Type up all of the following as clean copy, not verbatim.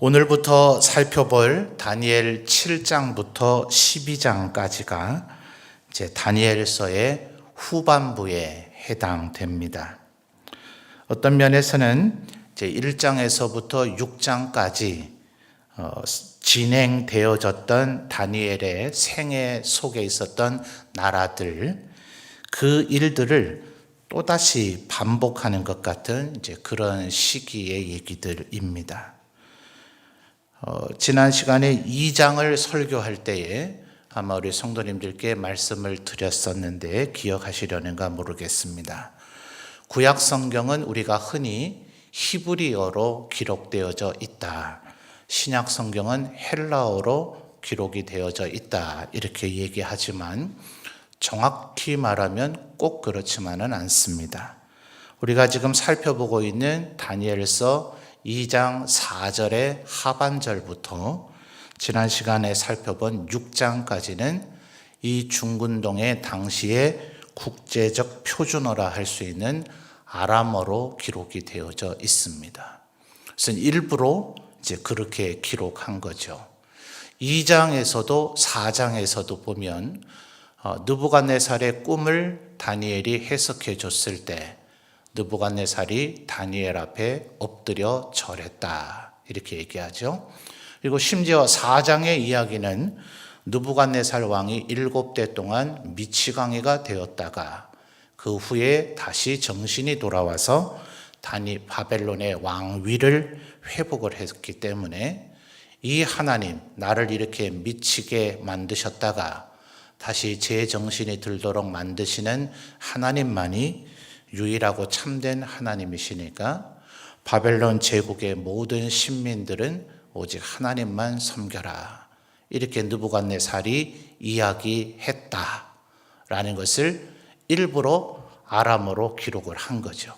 오늘부터 살펴볼 다니엘 7장부터 12장까지가 이제 다니엘서의 후반부에 해당됩니다. 어떤 면에서는 이제 1장에서부터 6장까지 진행되어졌던 다니엘의 생애 속에 있었던 나라들, 그 일들을 또다시 반복하는 것 같은 이제 그런 시기의 얘기들입니다. 지난 시간에 2장을 설교할 때에 아마 우리 성도님들께 말씀을 드렸었는데 기억하시려는가 모르겠습니다. 구약 성경은 우리가 흔히 히브리어로 기록되어져 있다. 신약 성경은 헬라어로 기록이 되어져 있다. 이렇게 얘기하지만 정확히 말하면 꼭 그렇지만은 않습니다. 우리가 지금 살펴보고 있는 다니엘서 2장 4절의 하반절부터 지난 시간에 살펴본 6장까지는 이 중근동의 당시의 국제적 표준어라 할 수 있는 아람어로 기록이 되어져 있습니다. 그래서 일부러 이제 그렇게 기록한 거죠. 2장에서도 4장에서도 보면 느부갓네살의 꿈을 다니엘이 해석해 줬을 때 느부갓네살이 다니엘 앞에 엎드려 절했다 이렇게 얘기하죠. 그리고 심지어 4장의 이야기는 느부갓네살 왕이 7대 동안 미치광이가 되었다가 그 후에 다시 정신이 돌아와서 바벨론의 왕위를 회복을 했기 때문에 이 하나님, 나를 이렇게 미치게 만드셨다가 다시 제 정신이 들도록 만드시는 하나님만이 유일하고 참된 하나님이시니까 바벨론 제국의 모든 신민들은 오직 하나님만 섬겨라. 이렇게 느부갓네살이 이야기했다라는 것을 일부러 아람어로 기록을 한 거죠.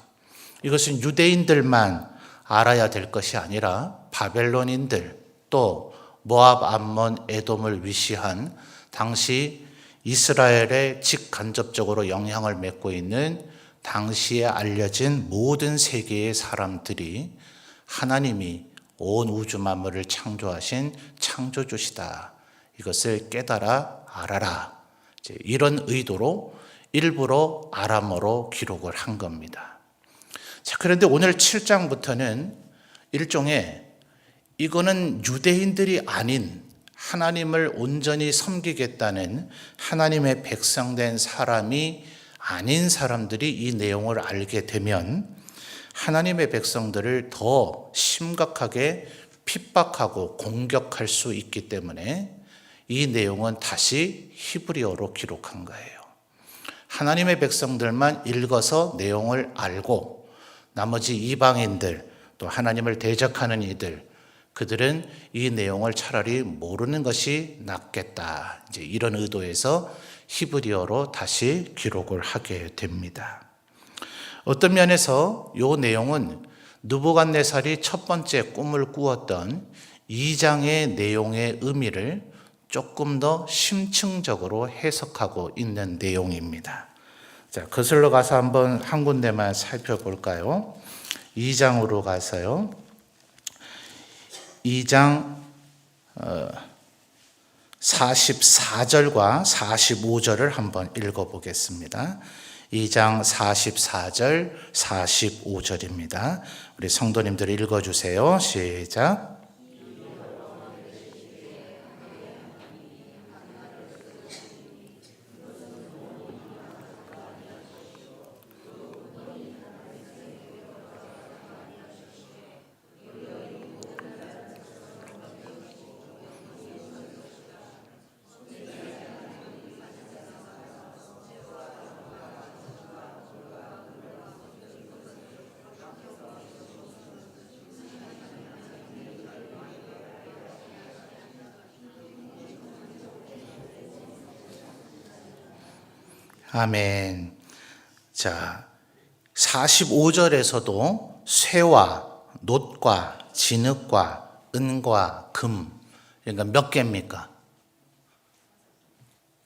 이것은 유대인들만 알아야 될 것이 아니라 바벨론인들 또 모압, 암몬, 에돔을 위시한 당시 이스라엘에 직간접적으로 영향을 맺고 있는 당시에 알려진 모든 세계의 사람들이 하나님이 온 우주 만물을 창조하신 창조주시다. 이것을 깨달아 알아라. 이런 의도로 일부러 아람어로 기록을 한 겁니다. 자, 그런데 오늘 7장부터는 일종의 이거는 유대인들이 아닌 하나님을 온전히 섬기겠다는 하나님의 백성된 사람이 아닌 사람들이 이 내용을 알게 되면 하나님의 백성들을 더 심각하게 핍박하고 공격할 수 있기 때문에 이 내용은 다시 히브리어로 기록한 거예요. 하나님의 백성들만 읽어서 내용을 알고 나머지 이방인들 또 하나님을 대적하는 이들 그들은 이 내용을 차라리 모르는 것이 낫겠다. 이제 이런 의도에서 히브리어로 다시 기록을 하게 됩니다. 어떤 면에서 이 내용은 느부갓네살이 첫 번째 꿈을 꾸었던 2장의 내용의 의미를 조금 더 심층적으로 해석하고 있는 내용입니다. 자, 거슬러 가서 한번 한 군데만 살펴볼까요? 2장으로 가서요. 2장 44절과 45절을 한번 읽어보겠습니다. 2장 44절, 45절입니다. 우리 성도님들 읽어주세요. 시작. 아멘. 자, 45절에서도 쇠와 놋과 진흙과 은과 금, 그러니까 몇 개입니까?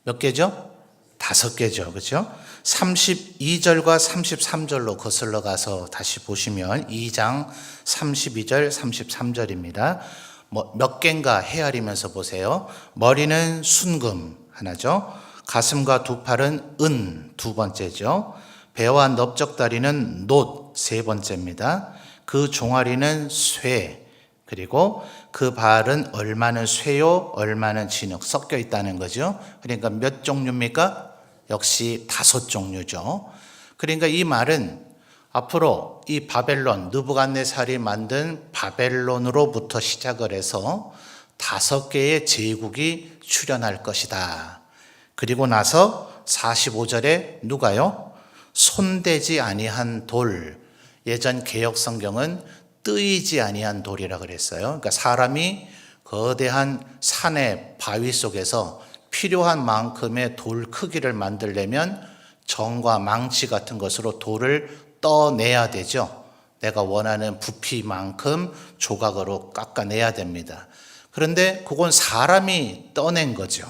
몇 개죠? 5개죠. 그죠? 32절과 33절로 거슬러 가서 다시 보시면 2장 32절, 33절입니다. 몇 개인가 헤아리면서 보세요. 머리는 순금 하나죠. 가슴과 두 팔은 은 두 번째죠. 배와 넓적다리는 놋 세 번째입니다. 그 종아리는 쇠, 그리고 그 발은 얼마는 쇠요, 얼마는 진흙 섞여 있다는 거죠. 그러니까 몇 종류입니까? 역시 5종류죠. 그러니까 이 말은 앞으로 이 바벨론, 느부갓네살이 만든 바벨론으로부터 시작을 해서 5개의 제국이 출현할 것이다. 그리고 나서 45절에 누가요? 손대지 아니한 돌, 예전 개역 성경은 뜨이지 아니한 돌이라 그랬어요. 그러니까 사람이 거대한 산의 바위 속에서 필요한 만큼의 돌 크기를 만들려면 정과 망치 같은 것으로 돌을 떠내야 되죠. 내가 원하는 부피만큼 조각으로 깎아내야 됩니다. 그런데 그건 사람이 떠낸 거죠.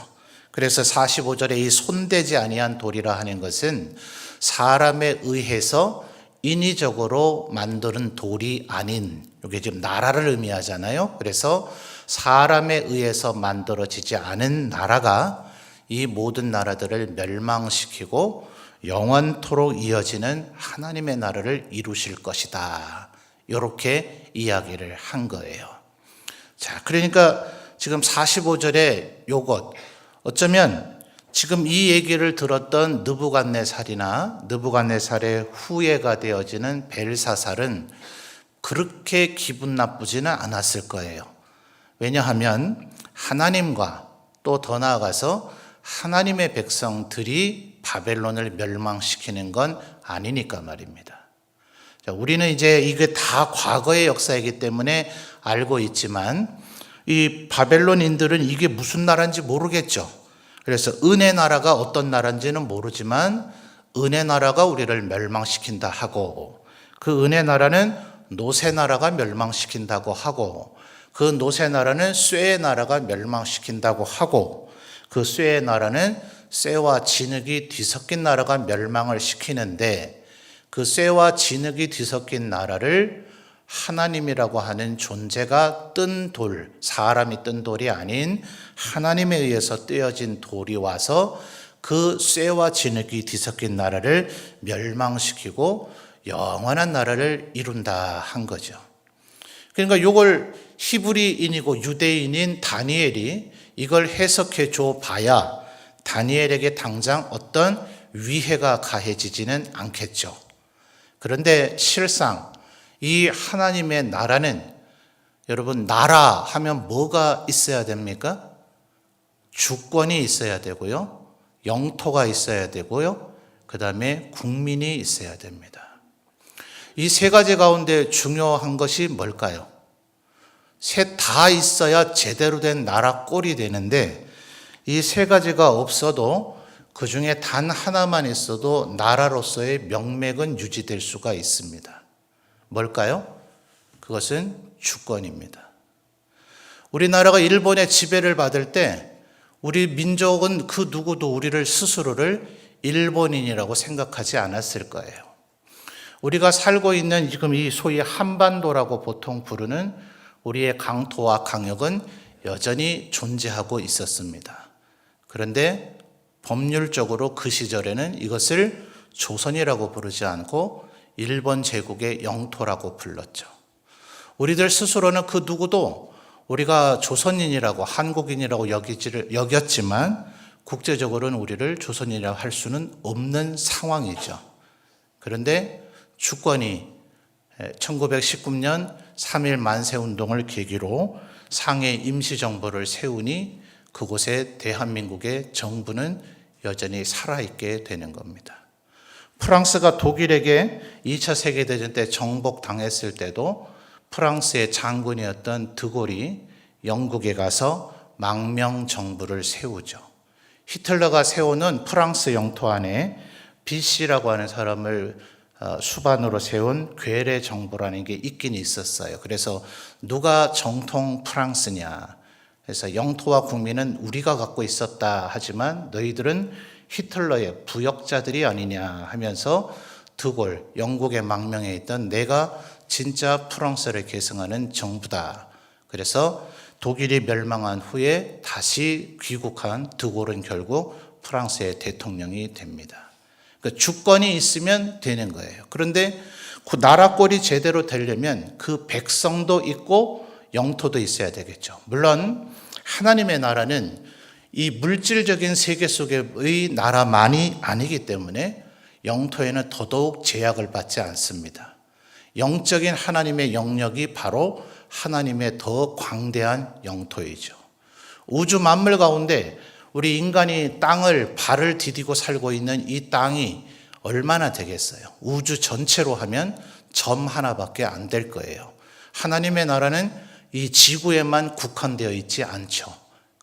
그래서 45절에 이 손대지 아니한 돌이라 하는 것은 사람에 의해서 인위적으로 만드는 돌이 아닌, 이게 지금 나라를 의미하잖아요. 그래서 사람에 의해서 만들어지지 않은 나라가 이 모든 나라들을 멸망시키고 영원토록 이어지는 하나님의 나라를 이루실 것이다. 이렇게 이야기를 한 거예요. 자, 그러니까 지금 45절에 요것, 어쩌면 지금 이 얘기를 들었던 느부갓네살이나 느부갓네살의 후예가 되어지는 벨사살은 그렇게 기분 나쁘지는 않았을 거예요. 왜냐하면 하나님과 또 더 나아가서 하나님의 백성들이 바벨론을 멸망시키는 건 아니니까 말입니다. 자, 우리는 이제 이게 다 과거의 역사이기 때문에 알고 있지만 이 바벨론인들은 이게 무슨 나라인지 모르겠죠. 그래서 은혜 나라가 어떤 나라인지는 모르지만 은혜 나라가 우리를 멸망시킨다 하고, 그 은혜 나라는 노새 나라가 멸망시킨다고 하고, 그 노새 나라는 쇠의 나라가 멸망시킨다고 하고, 그 쇠의 나라는 쇠와 진흙이 뒤섞인 나라가 멸망을 시키는데, 그 쇠와 진흙이 뒤섞인 나라를 하나님이라고 하는 존재가 뜬 돌, 사람이 뜬 돌이 아닌 하나님에 의해서 떼어진 돌이 와서 그 쇠와 진흙이 뒤섞인 나라를 멸망시키고 영원한 나라를 이룬다 한 거죠. 그러니까 이걸 히브리인이고 유대인인 다니엘이 이걸 해석해 줘 봐야 다니엘에게 당장 어떤 위해가 가해지지는 않겠죠. 그런데 실상 이 하나님의 나라는, 여러분, 나라 하면 뭐가 있어야 됩니까? 주권이 있어야 되고요, 영토가 있어야 되고요, 그 다음에 국민이 있어야 됩니다. 이 세 가지 가운데 중요한 것이 뭘까요? 셋 다 있어야 제대로 된 나라 꼴이 되는데, 이 세 가지가 없어도 그 중에 단 하나만 있어도 나라로서의 명맥은 유지될 수가 있습니다. 뭘까요? 그것은 주권입니다. 우리나라가 일본의 지배를 받을 때 우리 민족은 그 누구도 우리를 스스로를 일본인이라고 생각하지 않았을 거예요. 우리가 살고 있는 지금 이 소위 한반도라고 보통 부르는 우리의 강토와 강역은 여전히 존재하고 있었습니다. 그런데 법률적으로 그 시절에는 이것을 조선이라고 부르지 않고 일본 제국의 영토라고 불렀죠. 우리들 스스로는 그 누구도 우리가 조선인이라고, 한국인이라고 여겼지만 국제적으로는 우리를 조선인이라고 할 수는 없는 상황이죠. 그런데 주권이 1919년 3.1 만세운동을 계기로 상해 임시정부를 세우니 그곳에 대한민국의 정부는 여전히 살아있게 되는 겁니다. 프랑스가 독일에게 2차 세계대전 때 정복당했을 때도 프랑스의 장군이었던 드골이 영국에 가서 망명정부를 세우죠. 히틀러가 세우는 프랑스 영토 안에 비씨라고 하는 사람을 수반으로 세운 괴뢰 정부라는 게 있긴 있었어요. 그래서 누가 정통 프랑스냐, 그래서 영토와 국민은 우리가 갖고 있었다 하지만 너희들은 히틀러의 부역자들이 아니냐 하면서 드골, 영국의 망명에 있던 내가 진짜 프랑스를 계승하는 정부다. 그래서 독일이 멸망한 후에 다시 귀국한 드골은 결국 프랑스의 대통령이 됩니다. 그러니까 주권이 있으면 되는 거예요. 그런데 그 나라꼴이 제대로 되려면 그 백성도 있고 영토도 있어야 되겠죠. 물론 하나님의 나라는 이 물질적인 세계 속의 나라만이 아니기 때문에 영토에는 더더욱 제약을 받지 않습니다. 영적인 하나님의 영역이 바로 하나님의 더 광대한 영토이죠. 우주 만물 가운데 우리 인간이 땅을 발을 디디고 살고 있는 이 땅이 얼마나 되겠어요? 우주 전체로 하면 점 하나밖에 안 될 거예요. 하나님의 나라는 이 지구에만 국한되어 있지 않죠.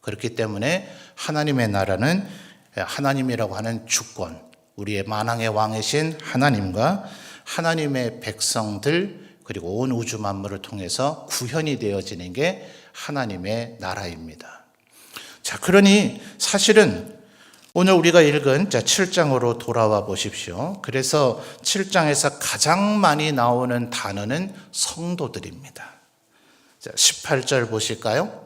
그렇기 때문에 하나님의 나라는 하나님이라고 하는 주권, 우리의 만왕의 왕이신 하나님과 하나님의 백성들 그리고 온 우주 만물을 통해서 구현이 되어지는 게 하나님의 나라입니다. 자, 그러니 사실은 오늘 우리가 읽은 7장으로 돌아와 보십시오. 그래서 7장에서 가장 많이 나오는 단어는 성도들입니다. 자, 18절 보실까요?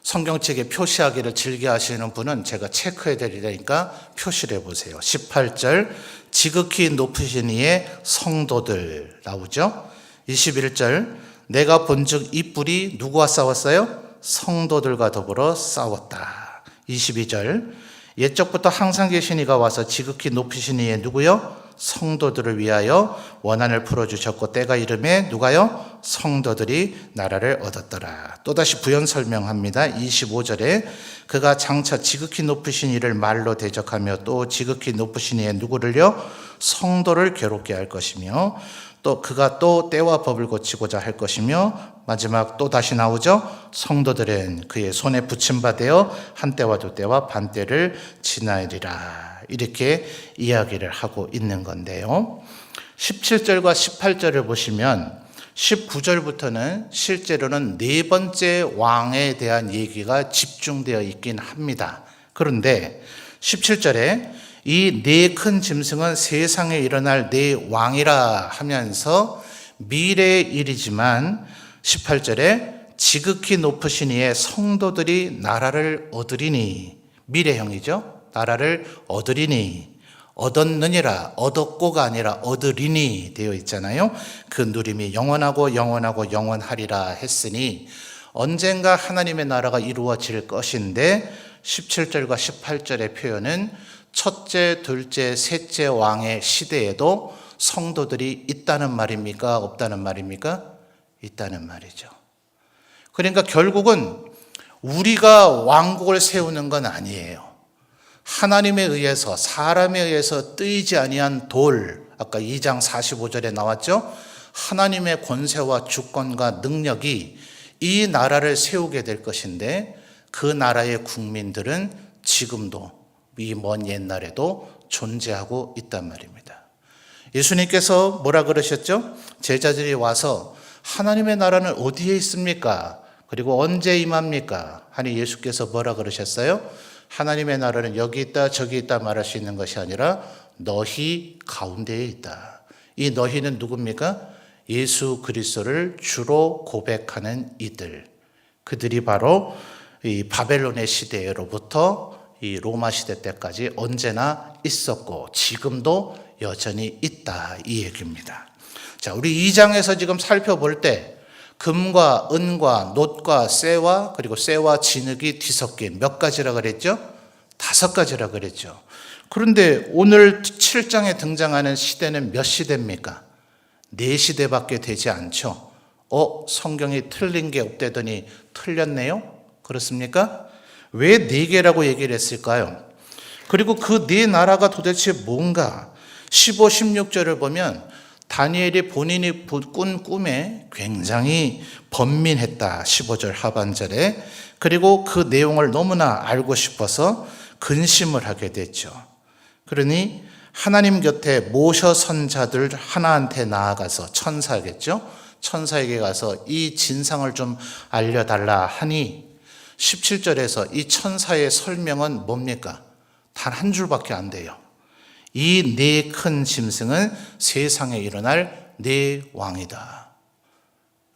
성경책에 표시하기를 즐겨 하시는 분은 제가 체크해 드리려니까 표시를 해보세요. 18절 지극히 높으신 이의 성도들 나오죠. 21절 내가 본즉 이 뿔이 누구와 싸웠어요? 성도들과 더불어 싸웠다. 22절 옛적부터 항상 계신 이가 와서 지극히 높으신 이의 누구요? 성도들을 위하여 원한을 풀어주셨고 때가 이름에 누가요? 성도들이 나라를 얻었더라. 또다시 부연 설명합니다. 25절에 그가 장차 지극히 높으신 이를 말로 대적하며 또 지극히 높으신 이의 누구를요? 성도를 괴롭게 할 것이며 또 그가 또 때와 법을 고치고자 할 것이며 마지막 또 다시 나오죠. 성도들은 그의 손에 붙임받아 한때와 두때와 반때를 지나리라. 이렇게 이야기를 하고 있는 건데요. 17절과 18절을 보시면 19절부터는 실제로는 네 번째 왕에 대한 얘기가 집중되어 있긴 합니다. 그런데 17절에 이 네 큰 짐승은 세상에 일어날 네 왕이라 하면서 미래의 일이지만 18절에 지극히 높으신 이의 성도들이 나라를 얻으리니 미래형이죠. 나라를 얻으리니 얻었느니라 얻었고가 아니라 얻으리니 되어 있잖아요. 그 누림이 영원하고 영원하고 영원하리라 했으니 언젠가 하나님의 나라가 이루어질 것인데 17절과 18절의 표현은 첫째, 둘째, 셋째 왕의 시대에도 성도들이 있다는 말입니까? 없다는 말입니까? 있다는 말이죠. 그러니까 결국은 우리가 왕국을 세우는 건 아니에요. 하나님에 의해서 사람에 의해서 뜨이지 아니한 돌, 아까 2장 45절에 나왔죠. 하나님의 권세와 주권과 능력이 이 나라를 세우게 될 것인데 그 나라의 국민들은 지금도 이 먼 옛날에도 존재하고 있단 말입니다. 예수님께서 뭐라 그러셨죠? 제자들이 와서 하나님의 나라는 어디에 있습니까? 그리고 언제 임합니까? 하니 예수께서 뭐라 그러셨어요? 하나님의 나라는 여기 있다 저기 있다 말할 수 있는 것이 아니라 너희 가운데에 있다. 이 너희는 누굽니까? 예수 그리스도를 주로 고백하는 이들. 그들이 바로 이 바벨론의 시대로부터 이 로마 시대 때까지 언제나 있었고 지금도 여전히 있다 이 얘기입니다. 자, 우리 2장에서 지금 살펴볼 때 금과 은과 놋과 쇠와 그리고 쇠와 진흙이 뒤섞인 몇 가지라 그랬죠? 5가지라 그랬죠. 그런데 오늘 7장에 등장하는 시대는 몇 시대입니까? 4시대밖에 되지 않죠. 성경이 틀린 게 없대더니 틀렸네요? 그렇습니까? 왜 4개라고 얘기를 했을까요? 그리고 그 4나라가 도대체 뭔가 15, 16절을 보면 다니엘이 본인이 꾼 꿈에 굉장히 번민했다. 15절 하반절에. 그리고 그 내용을 너무나 알고 싶어서 근심을 하게 됐죠. 그러니 하나님 곁에 모셔 선자들 하나한테 나아가서 천사겠죠. 천사에게 가서 이 진상을 좀 알려달라 하니 17절에서 이 천사의 설명은 뭡니까? 단 한 줄밖에 안 돼요. 이 네 큰 짐승은 세상에 일어날 네 왕이다.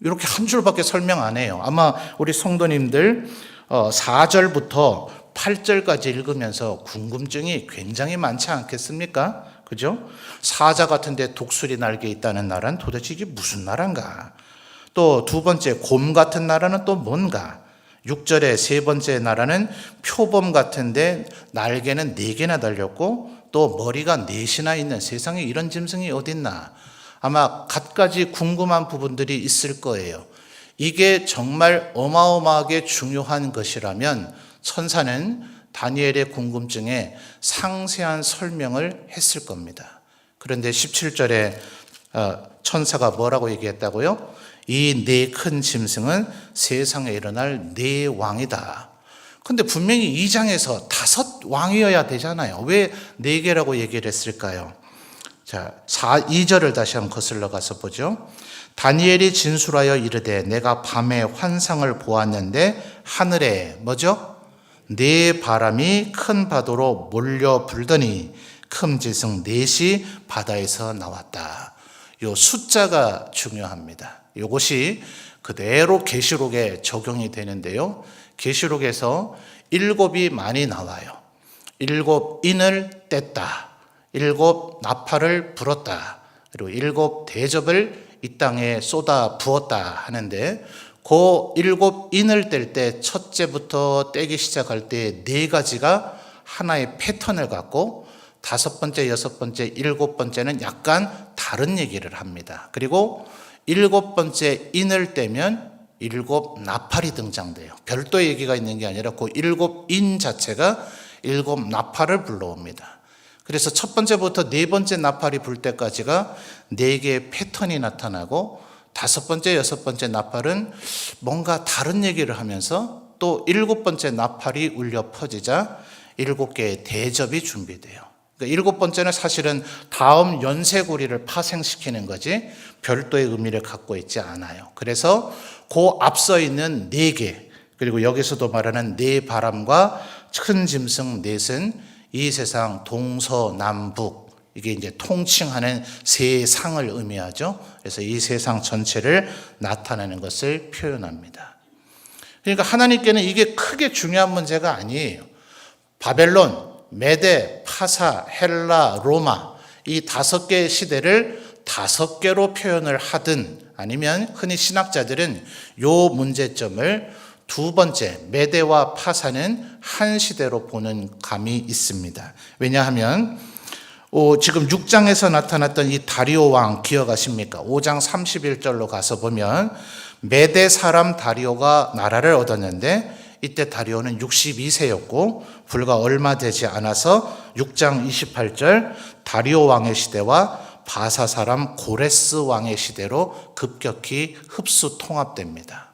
이렇게 한 줄밖에 설명 안 해요. 아마 우리 성도님들 4절부터 8절까지 읽으면서 궁금증이 굉장히 많지 않겠습니까? 그죠? 사자 같은 데 독수리 날개 있다는 나라는 도대체 이게 무슨 나라인가? 또 두 번째, 곰 같은 나라는 또 뭔가? 6절에 세 번째 나라는 표범 같은데 날개는 4개나 달렸고 또 머리가 4이나 있는, 세상에 이런 짐승이 어딨나? 아마 갖가지 궁금한 부분들이 있을 거예요. 이게 정말 어마어마하게 중요한 것이라면 천사는 다니엘의 궁금증에 상세한 설명을 했을 겁니다. 그런데 17절에 천사가 뭐라고 얘기했다고요? 이 네 큰 짐승은 세상에 일어날 네 왕이다. 근데 분명히 2장에서 5 왕이어야 되잖아요. 왜 4개라고 얘기를 했을까요? 자, 2절을 다시 한번 거슬러 가서 보죠. 다니엘이 진술하여 이르되 내가 밤에 환상을 보았는데 하늘에 뭐죠? 네 바람이 큰 파도로 몰려 불더니 큰 짐승 4이 바다에서 나왔다. 요 숫자가 중요합니다. 이것이 그대로 계시록에 적용이 되는데요. 계시록에서 7이 많이 나와요. 7 인을 뗐다. 7 나팔을 불었다. 그리고 7 대접을 이 땅에 쏟아 부었다 하는데 그 7 인을 뗄 때 첫째부터 떼기 시작할 때 4가지가 하나의 패턴을 갖고 5번째, 6번째, 7번째는 약간 다른 얘기를 합니다. 그리고 7번째 인을 떼면 7 나팔이 등장돼요. 별도 얘기가 있는 게 아니라 그 7인 자체가 7 나팔을 불러옵니다. 그래서 첫 번째부터 4번째 나팔이 불 때까지가 4개의 패턴이 나타나고 5번째, 6번째 나팔은 뭔가 다른 얘기를 하면서 또 7번째 나팔이 울려 퍼지자 7개의 대접이 준비돼요. 그러니까 7번째는 사실은 다음 연쇄고리를 파생시키는 거지 별도의 의미를 갖고 있지 않아요. 그래서 그 앞서 있는 4개, 그리고 여기서도 말하는 4 바람과 큰 짐승 4은 이 세상 동서남북, 이게 이제 통칭하는 세상을 의미하죠. 그래서 이 세상 전체를 나타내는 것을 표현합니다. 그러니까 하나님께는 이게 크게 중요한 문제가 아니에요. 바벨론, 메데, 파사, 헬라, 로마, 이 5개의 시대를 5개로 표현을 하든 아니면 흔히 신학자들은 요 문제점을 2번째, 메데와 파사는 한 시대로 보는 감이 있습니다. 왜냐하면 지금 6장에서 나타났던 이 다리오 왕 기억하십니까? 5장 31절로 가서 보면 메데 사람 다리오가 나라를 얻었는데 이때 다리오는 62세였고 불과 얼마 되지 않아서 6장 28절 다리오 왕의 시대와 바사 사람 고레스 왕의 시대로 급격히 흡수 통합됩니다.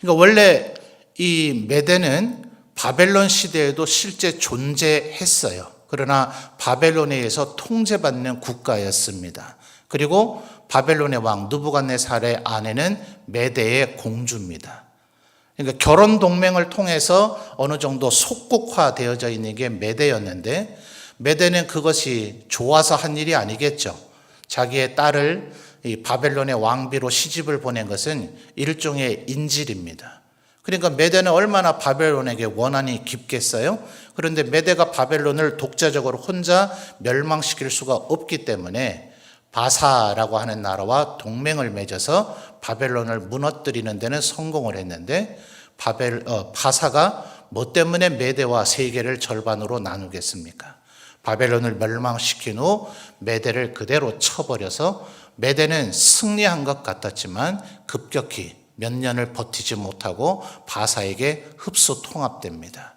그러니까 원래 이 메데는 바벨론 시대에도 실제 존재했어요. 그러나 바벨론에 의해서 통제받는 국가였습니다. 그리고 바벨론의 왕 느부갓네살의 아내는 메데의 공주입니다. 그러니까 결혼 동맹을 통해서 어느 정도 속국화되어져 있는 게 메데였는데 메데는 그것이 좋아서 한 일이 아니겠죠. 자기의 딸을 이 바벨론의 왕비로 시집을 보낸 것은 일종의 인질입니다. 그러니까 메데는 얼마나 바벨론에게 원한이 깊겠어요? 그런데 메데가 바벨론을 독자적으로 혼자 멸망시킬 수가 없기 때문에 바사라고 하는 나라와 동맹을 맺어서 바벨론을 무너뜨리는 데는 성공을 했는데 바사가 뭐 때문에 메데와 세계를 절반으로 나누겠습니까? 바벨론을 멸망시킨 후 메데를 그대로 쳐버려서 메데는 승리한 것 같았지만 급격히 몇 년을 버티지 못하고 바사에게 흡수 통합됩니다.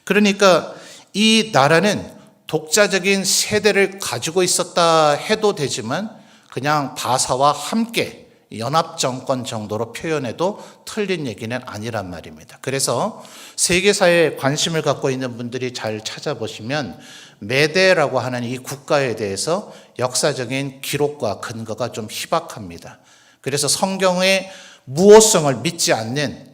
그러니까 이 나라는 독자적인 세대를 가지고 있었다 해도 되지만 그냥 바사와 함께 연합정권 정도로 표현해도 틀린 얘기는 아니란 말입니다. 그래서 세계사에 관심을 갖고 있는 분들이 잘 찾아보시면 메데라고 하는 이 국가에 대해서 역사적인 기록과 근거가 좀 희박합니다. 그래서 성경의 무호성을 믿지 않는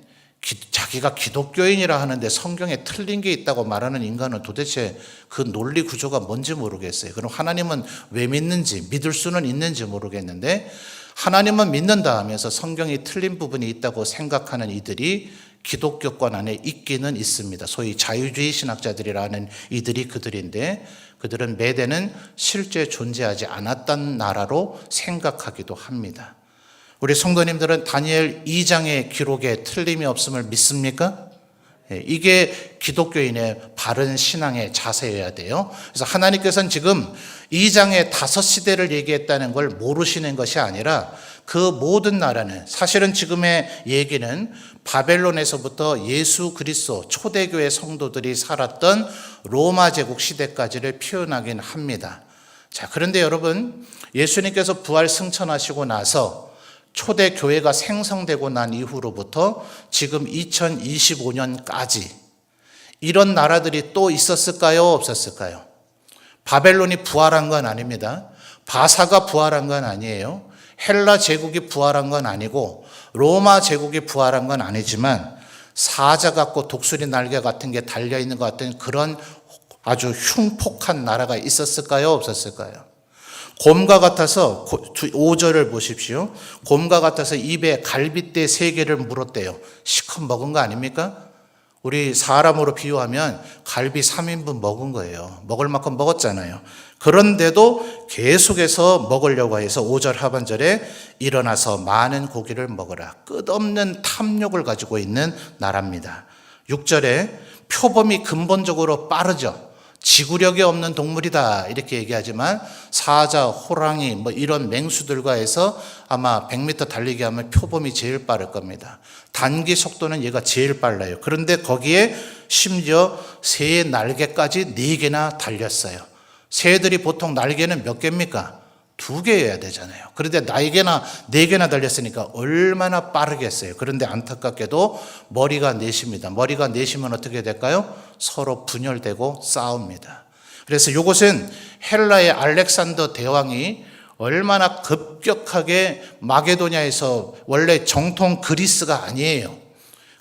자기가 기독교인이라 하는데 성경에 틀린 게 있다고 말하는 인간은 도대체 그 논리 구조가 뭔지 모르겠어요. 그럼 하나님은 왜 믿는지, 믿을 수는 있는지 모르겠는데, 하나님은 믿는다 하면서 성경이 틀린 부분이 있다고 생각하는 이들이 기독교권 안에 있기는 있습니다. 소위 자유주의 신학자들이라는 이들이 그들인데, 그들은 메대는 실제 존재하지 않았던 나라로 생각하기도 합니다. 우리 성도님들은 다니엘 2장의 기록에 틀림이 없음을 믿습니까? 이게 기독교인의 바른 신앙의 자세여야 돼요. 그래서 하나님께서는 지금 2장의 5시대를 얘기했다는 걸 모르시는 것이 아니라 그 모든 나라는, 사실은 지금의 얘기는 바벨론에서부터 예수 그리스도 초대교회 성도들이 살았던 로마 제국 시대까지를 표현하긴 합니다. 자, 그런데 여러분, 예수님께서 부활 승천하시고 나서 초대 교회가 생성되고 난 이후로부터 지금 2025년까지 이런 나라들이 또 있었을까요? 없었을까요? 바벨론이 부활한 건 아닙니다. 바사가 부활한 건 아니에요. 헬라 제국이 부활한 건 아니고 로마 제국이 부활한 건 아니지만 사자 같고 독수리 날개 같은 게 달려있는 것 같은 그런 아주 흉폭한 나라가 있었을까요? 없었을까요? 곰과 같아서 5절을 보십시오. 곰과 같아서 입에 갈빗대 3개를 물었대요. 시컷 먹은 거 아닙니까? 우리 사람으로 비유하면 갈비 3인분 먹은 거예요. 먹을 만큼 먹었잖아요. 그런데도 계속해서 먹으려고 해서 5절 하반절에 일어나서 많은 고기를 먹으라. 끝없는 탐욕을 가지고 있는 나라입니다. 6절에 표범이 근본적으로 빠르죠. 지구력이 없는 동물이다 이렇게 얘기하지만 사자, 호랑이 뭐 이런 맹수들과 해서 아마 100m 달리기 하면 표범이 제일 빠를 겁니다. 단기 속도는 얘가 제일 빨라요. 그런데 거기에 심지어 새의 날개까지 4개나 달렸어요. 새들이 보통 날개는 몇 개입니까? 2개여야 되잖아요. 그런데 날개나 4개나 달렸으니까 얼마나 빠르겠어요. 그런데 안타깝게도 머리가 넷입니다. 머리가 넷이면 어떻게 될까요? 서로 분열되고 싸웁니다. 그래서 이것은 헬라의 알렉산더 대왕이 얼마나 급격하게 마게도냐에서, 원래 정통 그리스가 아니에요.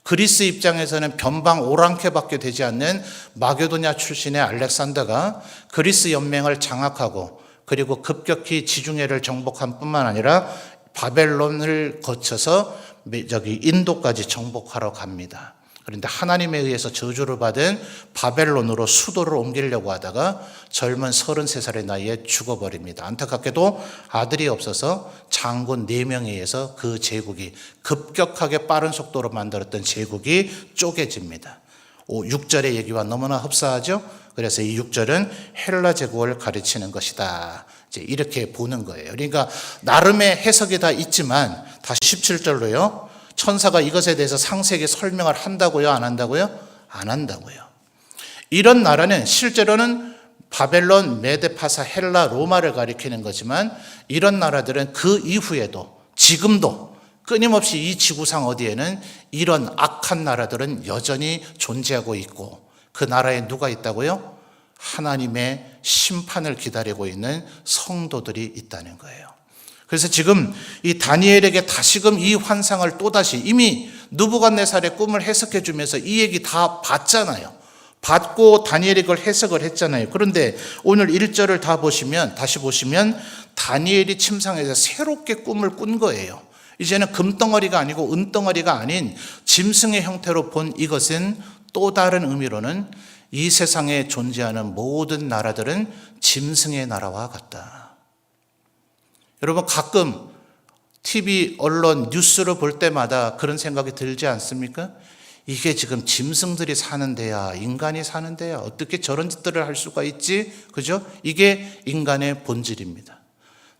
그리스 입장에서는 변방 오랑캐밖에 되지 않는 마게도냐 출신의 알렉산더가 그리스 연맹을 장악하고 그리고 급격히 지중해를 정복한 뿐만 아니라 바벨론을 거쳐서 인도까지 정복하러 갑니다. 그런데 하나님에 의해서 저주를 받은 바벨론으로 수도를 옮기려고 하다가 젊은 33살의 나이에 죽어버립니다. 안타깝게도 아들이 없어서 장군 4명에 의해서 그 제국이, 급격하게 빠른 속도로 만들었던 제국이 쪼개집니다. 6절의 얘기와 너무나 흡사하죠? 그래서 이 6절은 헬라 제국을 가르치는 것이다. 이제 이렇게 보는 거예요. 그러니까 나름의 해석이 다 있지만, 다시 17절로요. 천사가 이것에 대해서 상세하게 설명을 한다고요? 안 한다고요? 안 한다고요. 이런 나라는 실제로는 바벨론, 메데파사, 헬라, 로마를 가리키는 거지만 이런 나라들은 그 이후에도 지금도 끊임없이 이 지구상 어디에는 이런 악한 나라들은 여전히 존재하고 있고, 그 나라에 누가 있다고요? 하나님의 심판을 기다리고 있는 성도들이 있다는 거예요. 그래서 지금 이 다니엘에게 다시금 이 환상을 또다시, 이미 느부갓네살의 꿈을 해석해 주면서 이 얘기 다 봤잖아요. 받고 다니엘이 그걸 해석을 했잖아요. 그런데 오늘 1절을 다 보시면, 다시 보시면 다니엘이 침상에서 새롭게 꿈을 꾼 거예요. 이제는 금덩어리가 아니고 은덩어리가 아닌 짐승의 형태로 본 이것은 또 다른 의미로는 이 세상에 존재하는 모든 나라들은 짐승의 나라와 같다. 여러분, 가끔 TV, 언론, 뉴스를 볼 때마다 그런 생각이 들지 않습니까? 이게 지금 짐승들이 사는 데야, 인간이 사는 데야, 어떻게 저런 짓들을 할 수가 있지? 그죠? 이게 인간의 본질입니다.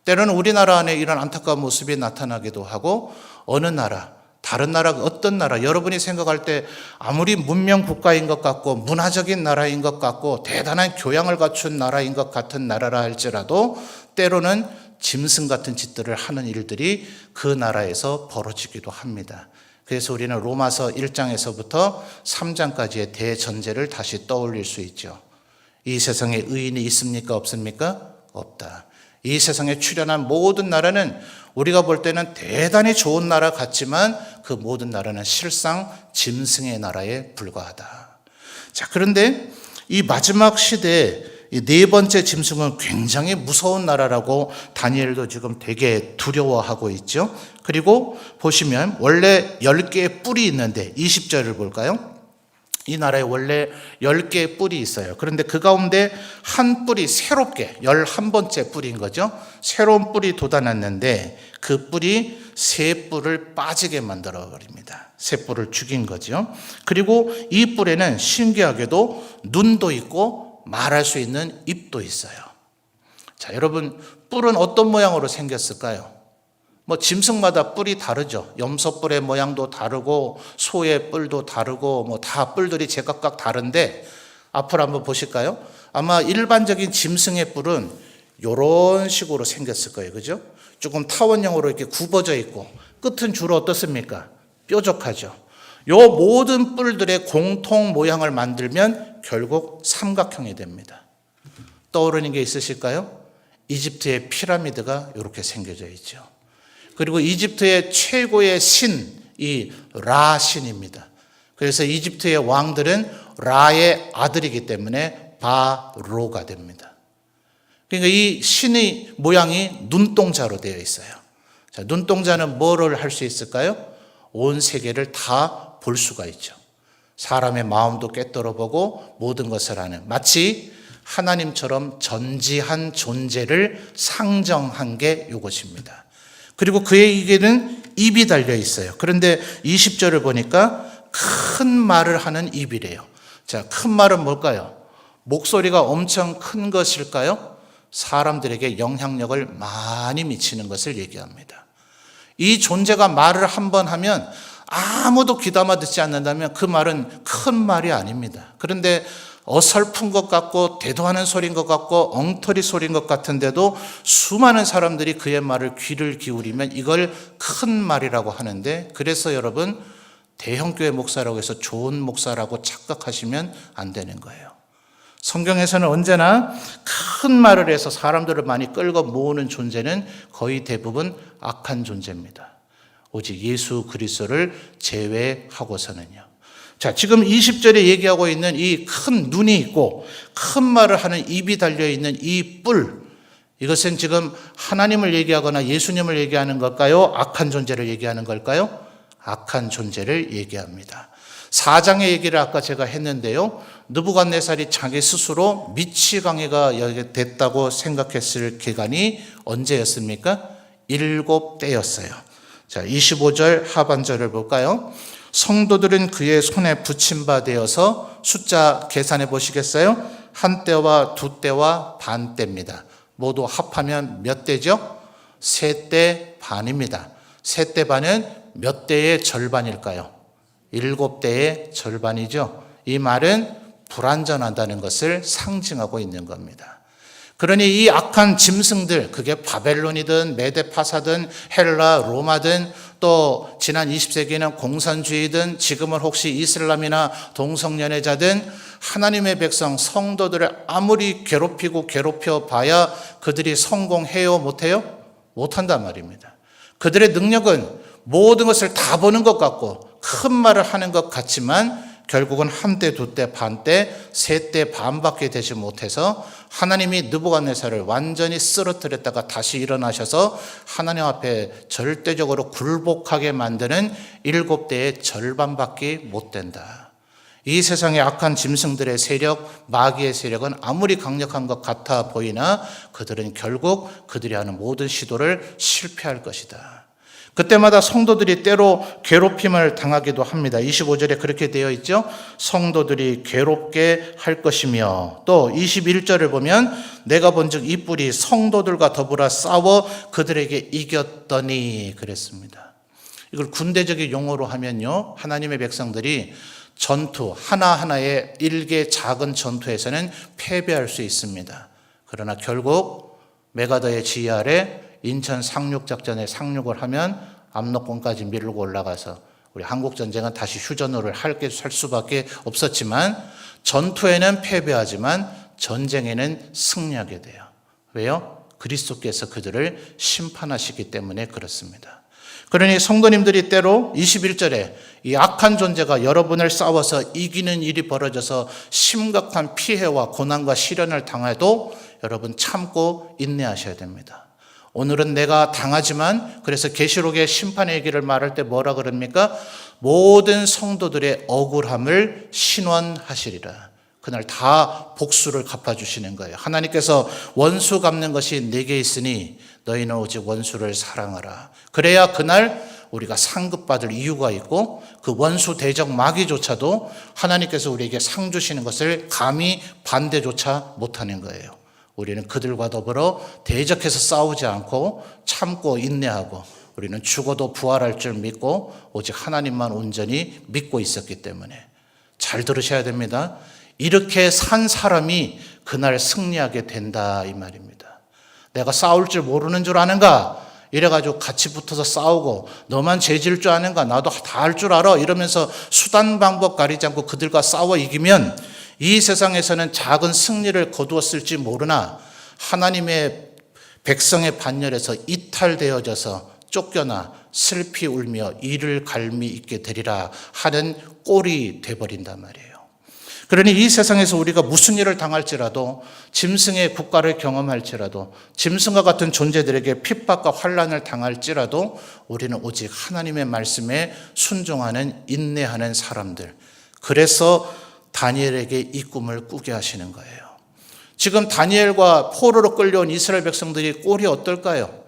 때로는 우리나라 안에 이런 안타까운 모습이 나타나기도 하고, 어느 나라, 다른 나라, 어떤 나라, 여러분이 생각할 때 아무리 문명 국가인 것 같고 문화적인 나라인 것 같고 대단한 교양을 갖춘 나라인 것 같은 나라라 할지라도 때로는 짐승 같은 짓들을 하는 일들이 그 나라에서 벌어지기도 합니다. 그래서 우리는 로마서 1장에서부터 3장까지의 대전제를 다시 떠올릴 수 있죠. 이 세상에 의인이 있습니까? 없습니까? 없다. 이 세상에 출현한 모든 나라는 우리가 볼 때는 대단히 좋은 나라 같지만 그 모든 나라는 실상 짐승의 나라에 불과하다. 자, 그런데 이 마지막 시대에 이 네 번째 짐승은 굉장히 무서운 나라라고 다니엘도 지금 되게 두려워하고 있죠. 그리고 보시면 원래 10개의 뿔이 있는데 20절을 볼까요? 이 나라에 원래 10개의 뿔이 있어요. 그런데 그 가운데 한 뿔이 새롭게 11번째 뿔인 거죠. 새로운 뿔이 돋아났는데 그 뿔이 새 뿔을 빠지게 만들어 버립니다. 새 뿔을 죽인 거죠. 그리고 이 뿔에는 신기하게도 눈도 있고 말할 수 있는 입도 있어요. 자, 여러분, 뿔은 어떤 모양으로 생겼을까요? 뭐 짐승마다 뿔이 다르죠. 염소 뿔의 모양도 다르고 소의 뿔도 다르고 뭐 다 뿔들이 제각각 다른데 앞으로 한번 보실까요? 아마 일반적인 짐승의 뿔은 이런 식으로 생겼을 거예요. 그죠? 조금 타원형으로 이렇게 굽어져 있고 끝은 주로 어떻습니까? 뾰족하죠. 요 모든 뿔들의 공통 모양을 만들면 결국 삼각형이 됩니다. 떠오르는 게 있으실까요? 이집트의 피라미드가 이렇게 생겨져 있죠. 그리고 이집트의 최고의 신, 이 라 신입니다. 그래서 이집트의 왕들은 라의 아들이기 때문에 바로가 됩니다. 그러니까 이 신의 모양이 눈동자로 되어 있어요. 자, 눈동자는 뭐를 할 수 있을까요? 온 세계를 다 볼 수가 있죠. 사람의 마음도 꿰뚫어 보고 모든 것을 하는, 마치 하나님처럼 전지한 존재를 상정한 게 이것입니다. 그리고 그에게는 입이 달려 있어요. 그런데 20절을 보니까 큰 말을 하는 입이래요. 자, 큰 말은 뭘까요? 목소리가 엄청 큰 것일까요? 사람들에게 영향력을 많이 미치는 것을 얘기합니다. 이 존재가 말을 한번 하면 아무도 귀담아 듣지 않는다면 그 말은 큰 말이 아닙니다. 그런데 어설픈 것 같고 대도하는 소리인 것 같고 엉터리 소리인 것 같은데도 수많은 사람들이 그의 말을 귀를 기울이면 이걸 큰 말이라고 하는데, 그래서 여러분, 대형교회 목사라고 해서 좋은 목사라고 착각하시면 안 되는 거예요. 성경에서는 언제나 큰 말을 해서 사람들을 많이 끌고 모으는 존재는 거의 대부분 악한 존재입니다. 오직 예수 그리스도를 제외하고서는요. 자, 지금 20절에 얘기하고 있는 이 큰 눈이 있고 큰 말을 하는 입이 달려있는 이 뿔, 이것은 지금 하나님을 얘기하거나 예수님을 얘기하는 걸까요? 악한 존재를 얘기하는 걸까요? 악한 존재를 얘기합니다. 4장의 얘기를 아까 제가 했는데요. 느부갓네살이 자기 스스로 미치광이가 됐다고 생각했을 기간이 언제였습니까? 7때였어요. 자, 25절 하반절을 볼까요? 성도들은 그의 손에 붙임 바 되어서, 숫자 계산해 보시겠어요? 한 때와 두 때와 반 때입니다. 모두 합하면 몇 때죠? 3때 반입니다. 3때 반은 몇 때의 절반일까요? 7때의 절반이죠. 이 말은 불완전하다는 것을 상징하고 있는 겁니다. 그러니 이 악한 짐승들, 그게 바벨론이든 메데파사든 헬라, 로마든 또 지난 20세기는 공산주의든 지금은 혹시 이슬람이나 동성연애자든 하나님의 백성 성도들을 아무리 괴롭히고 괴롭혀 봐야 그들이 성공해요? 못해요? 못한단 말입니다. 그들의 능력은 모든 것을 다 보는 것 같고 큰 말을 하는 것 같지만 결국은 한 때, 두 때, 반 때, 3때 반밖에 되지 못해서 하나님이 느부갓네살을 완전히 쓰러뜨렸다가 다시 일어나셔서 하나님 앞에 절대적으로 굴복하게 만드는 7때의 절반밖에 못 된다. 이 세상의 악한 짐승들의 세력, 마귀의 세력은 아무리 강력한 것 같아 보이나 그들은 결국 그들이 하는 모든 시도를 실패할 것이다. 그때마다 성도들이 때로 괴롭힘을 당하기도 합니다. 25절에 그렇게 되어 있죠. 성도들이 괴롭게 할 것이며, 또 21절을 보면 내가 본즉 이 뿔이 성도들과 더불어 싸워 그들에게 이겼더니 그랬습니다. 이걸 군대적인 용어로 하면요, 하나님의 백성들이 전투 하나하나의 일개 작은 전투에서는 패배할 수 있습니다. 그러나 결국 메가더의 지휘 아래 인천 상륙작전에 상륙을 하면 압록강까지 밀고 올라가서 우리 한국전쟁은 다시 휴전을 할 수밖에 없었지만 전투에는 패배하지만 전쟁에는 승리하게 돼요. 왜요? 그리스도께서 그들을 심판하시기 때문에 그렇습니다. 그러니 성도님들이 때로 21절에 이 악한 존재가 여러분을 싸워서 이기는 일이 벌어져서 심각한 피해와 고난과 시련을 당해도 여러분 참고 인내하셔야 됩니다. 오늘은 내가 당하지만, 그래서 계시록의 심판의 얘기를 말할 때 뭐라 그럽니까? 모든 성도들의 억울함을 신원하시리라. 그날 다 복수를 갚아주시는 거예요. 하나님께서 원수 갚는 것이 내게 있으니 너희는 오직 원수를 사랑하라. 그래야 그날 우리가 상급받을 이유가 있고, 그 원수 대적 마귀조차도 하나님께서 우리에게 상 주시는 것을 감히 반대조차 못하는 거예요. 우리는 그들과 더불어 대적해서 싸우지 않고 참고 인내하고, 우리는 죽어도 부활할 줄 믿고 오직 하나님만 온전히 믿고 있었기 때문에. 잘 들으셔야 됩니다. 이렇게 산 사람이 그날 승리하게 된다 이 말입니다. 내가 싸울 줄 모르는 줄 아는가? 이래가지고 같이 붙어서 싸우고, 너만 죄질 줄 아는가? 나도 다 할 줄 알아 이러면서 수단 방법 가리지 않고 그들과 싸워 이기면 이 세상에서는 작은 승리를 거두었을지 모르나 하나님의 백성의 반열에서 이탈되어져서 쫓겨나 슬피 울며 이를 갈미 있게 되리라 하는 꼴이 돼버린단 말이에요. 그러니 이 세상에서 우리가 무슨 일을 당할지라도, 짐승의 국가를 경험할지라도, 짐승과 같은 존재들에게 핍박과 환난을 당할지라도 우리는 오직 하나님의 말씀에 순종하는 인내하는 사람들. 그래서 다니엘에게 이 꿈을 꾸게 하시는 거예요. 지금 다니엘과 포로로 끌려온 이스라엘 백성들이 꼴이 어떨까요?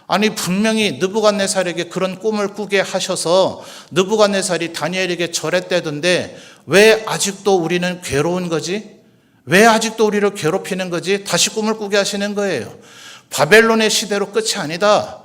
아니, 분명히 느부갓네살에게 그런 꿈을 꾸게 하셔서 느부갓네살이 다니엘에게 절했대던데 왜 아직도 우리는 괴로운 거지? 왜 아직도 우리를 괴롭히는 거지? 다시 꿈을 꾸게 하시는 거예요. 바벨론의 시대로 끝이 아니다.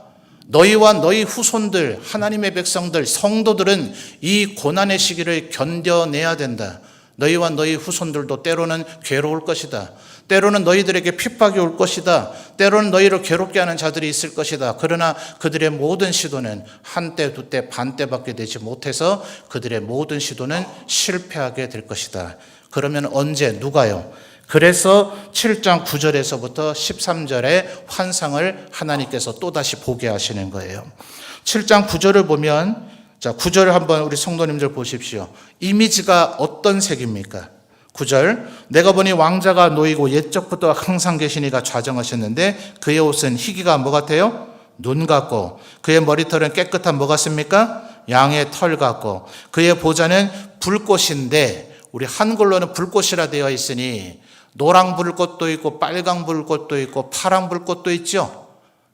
너희와 너희 후손들, 하나님의 백성들, 성도들은 이 고난의 시기를 견뎌내야 된다. 너희와 너희 후손들도 때로는 괴로울 것이다. 때로는 너희들에게 핍박이 올 것이다. 때로는 너희를 괴롭게 하는 자들이 있을 것이다. 그러나 그들의 모든 시도는 한때, 두때, 반때밖에 되지 못해서 그들의 모든 시도는 실패하게 될 것이다. 그러면 언제, 누가요? 그래서 7장 9절에서부터 13절의 환상을 하나님께서 또다시 보게 하시는 거예요. 7장 9절을 보면, 자, 9절을 한번 우리 성도님들 보십시오. 이미지가 어떤 색입니까? 9절, 내가 보니 왕자가 놓이고 옛적부터 항상 계시니가 좌정하셨는데 그의 옷은 희기가 뭐 같아요? 눈 같고, 그의 머리털은 깨끗한 뭐 같습니까? 양의 털 같고, 그의 보좌는 불꽃인데, 우리 한글로는 불꽃이라 되어 있으니 노랑 불꽃도 있고 빨강 불꽃도 있고 파랑 불꽃도 있죠.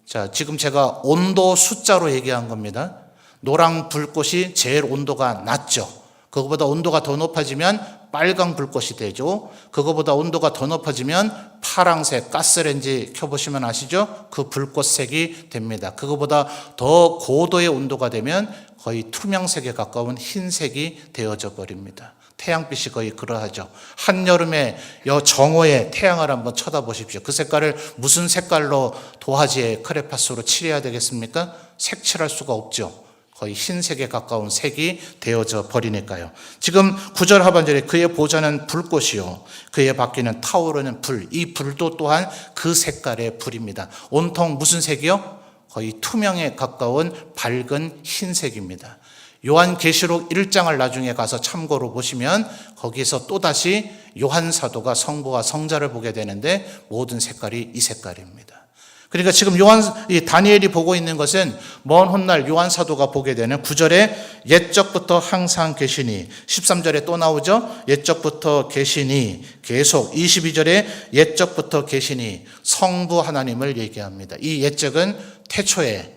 자, 지금 제가 온도 숫자로 얘기한 겁니다. 노랑 불꽃이 제일 온도가 낮죠. 그거보다 온도가 더 높아지면 빨강 불꽃이 되죠. 그거보다 온도가 더 높아지면 파랑색, 가스레인지 켜보시면 아시죠? 그 불꽃색이 됩니다. 그거보다 더 고도의 온도가 되면 거의 투명색에 가까운 흰색이 되어져 버립니다. 태양빛이 거의 그러하죠. 한여름에 정오에 태양을 한번 쳐다보십시오. 그 색깔을 무슨 색깔로 도화지에 크레파스로 칠해야 되겠습니까? 색칠할 수가 없죠. 거의 흰색에 가까운 색이 되어져 버리니까요. 지금 9절 하반절에 그의 보좌는 불꽃이요 그의 바퀴는 타오르는 불. 이 불도 또한 그 색깔의 불입니다. 온통 무슨 색이요? 거의 투명에 가까운 밝은 흰색입니다. 요한계시록 1장을 나중에 가서 참고로 보시면 거기서 또다시 요한 사도가 성부와 성자를 보게 되는데 모든 색깔이 이 색깔입니다. 그러니까 지금 다니엘이 보고 있는 것은 먼 훗날 요한 사도가 보게 되는 9절에 옛적부터 항상 계시니, 13절에 또 나오죠. 옛적부터 계시니, 계속 22절에 옛적부터 계시니 성부 하나님을 얘기합니다. 이 옛적은 태초에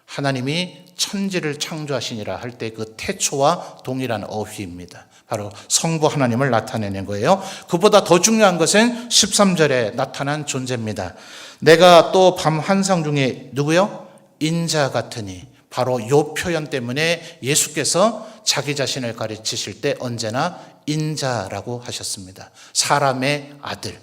하나님이 천지를 창조하시니라 할 때 그 태초와 동일한 어휘입니다. 바로 성부 하나님을 나타내는 거예요. 그보다 더 중요한 것은 13절에 나타난 존재입니다. 내가 또 밤 환상 중에 누구요? 인자 같으니. 바로 요 표현 때문에 예수께서 자기 자신을 가르치실 때 언제나 인자라고 하셨습니다. 사람의 아들.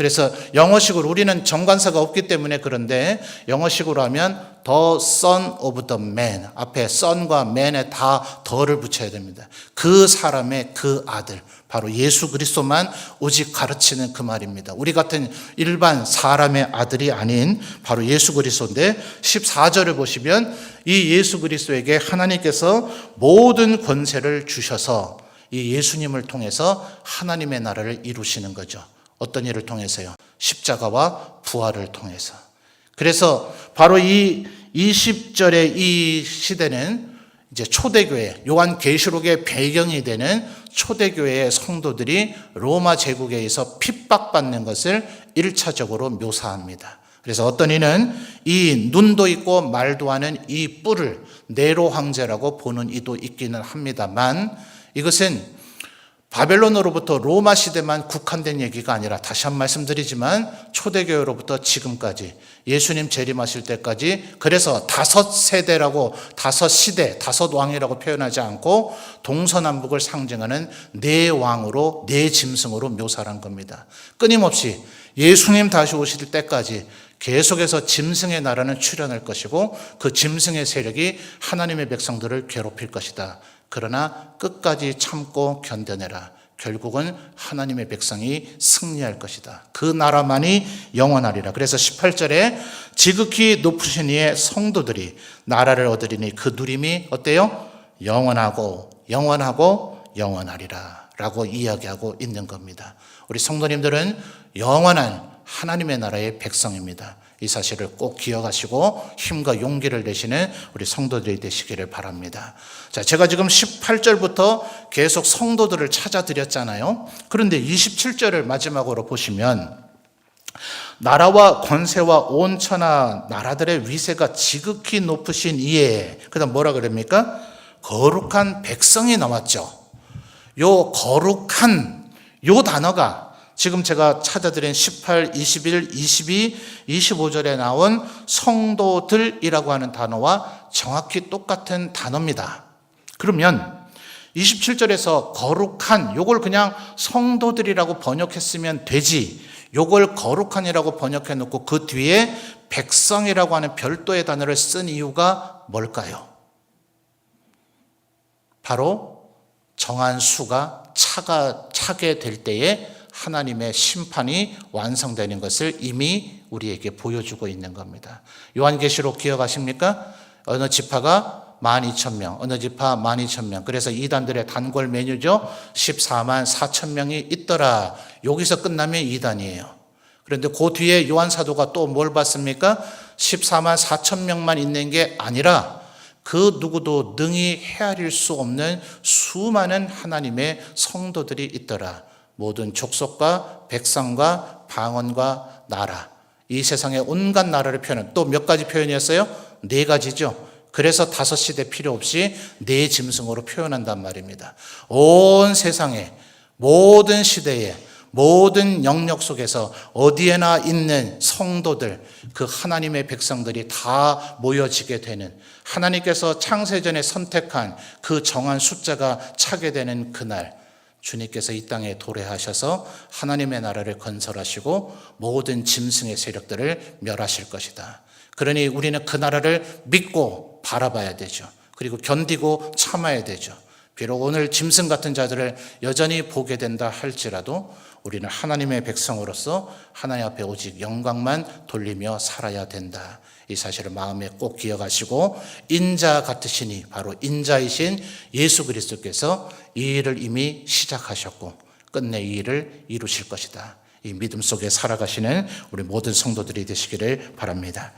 그래서 영어식으로 우리는 정관사가 없기 때문에 그런데 영어식으로 하면 the son of the man 앞에 son과 man에 다 더를 붙여야 됩니다. 그 사람의 그 아들 바로 예수 그리스도만 오직 가르치는 그 말입니다. 우리 같은 일반 사람의 아들이 아닌 바로 예수 그리스도인데 14절을 보시면 이 예수 그리스도에게 하나님께서 모든 권세를 주셔서 이 예수님을 통해서 하나님의 나라를 이루시는 거죠. 어떤 일을 통해서요? 십자가와 부활을 통해서. 그래서 바로 이 20절의 이 시대는 이제 초대교회, 요한계시록의 배경이 되는 초대교회의 성도들이 로마 제국에 의해서 핍박받는 것을 1차적으로 묘사합니다. 그래서 어떤 이는 이 눈도 있고 말도 하는 이 뿔을 네로 황제라고 보는 이도 있기는 합니다만 이것은 바벨론으로부터 로마 시대만 국한된 얘기가 아니라 다시 한 말씀드리지만 초대교회로부터 지금까지 예수님 재림하실 때까지 그래서 5세대라고 5시대, 5왕이라고 표현하지 않고 동서남북을 상징하는 4왕으로 4짐승으로 묘사한 겁니다. 끊임없이 예수님 다시 오실 때까지 계속해서 짐승의 나라는 출현할 것이고 그 짐승의 세력이 하나님의 백성들을 괴롭힐 것이다. 그러나 끝까지 참고 견뎌내라. 결국은 하나님의 백성이 승리할 것이다. 그 나라만이 영원하리라. 그래서 18절에 지극히 높으신 이의 성도들이 나라를 얻으리니 그 누림이 어때요? 영원하고 영원하고 영원하리라 라고 이야기하고 있는 겁니다. 우리 성도님들은 영원한 하나님의 나라의 백성입니다. 이 사실을 꼭 기억하시고 힘과 용기를 내시는 우리 성도들이 되시기를 바랍니다. 자, 제가 지금 18절부터 계속 성도들을 찾아드렸잖아요. 그런데 27절을 마지막으로 보시면 나라와 권세와 온 천하 나라들의 위세가 지극히 높으신 이에 그다음 뭐라 그럽니까? 거룩한 백성이 나왔죠. 요 거룩한 요 단어가 지금 제가 찾아드린 18, 21, 22, 25절에 나온 성도들이라고 하는 단어와 정확히 똑같은 단어입니다. 그러면 27절에서 거룩한 요걸 그냥 성도들이라고 번역했으면 되지 요걸 거룩한이라고 번역해 놓고 그 뒤에 백성이라고 하는 별도의 단어를 쓴 이유가 뭘까요? 바로 정한 수가 차게 될 때에 하나님의 심판이 완성되는 것을 이미 우리에게 보여주고 있는 겁니다. 요한계시록 기억하십니까? 어느 지파가 12,000명, 어느 지파 12,000명. 그래서 이단들의 단골 메뉴죠. 14만 4천 명이 있더라. 여기서 끝나면 이단이에요. 그런데 그 뒤에 요한 사도가 또 뭘 봤습니까? 14만 4천 명만 있는 게 아니라 그 누구도 능히 헤아릴 수 없는 수많은 하나님의 성도들이 있더라. 모든 족속과 백성과 방언과 나라, 이 세상의 온갖 나라를 표현한 또 몇 가지 표현이었어요? 4가지죠. 그래서 5시대 필요 없이 4짐승으로 표현한단 말입니다. 온 세상에 모든 시대에 모든 영역 속에서 어디에나 있는 성도들, 그 하나님의 백성들이 다 모여지게 되는 하나님께서 창세전에 선택한 그 정한 숫자가 차게 되는 그날 주님께서 이 땅에 도래하셔서 하나님의 나라를 건설하시고 모든 짐승의 세력들을 멸하실 것이다. 그러니 우리는 그 나라를 믿고 바라봐야 되죠. 그리고 견디고 참아야 되죠. 비록 오늘 짐승 같은 자들을 여전히 보게 된다 할지라도 우리는 하나님의 백성으로서 하나님 앞에 오직 영광만 돌리며 살아야 된다. 이 사실을 마음에 꼭 기억하시고 인자 같으시니 바로 인자이신 예수 그리스도께서 이 일을 이미 시작하셨고 끝내 이 일을 이루실 것이다. 이 믿음 속에 살아가시는 우리 모든 성도들이 되시기를 바랍니다.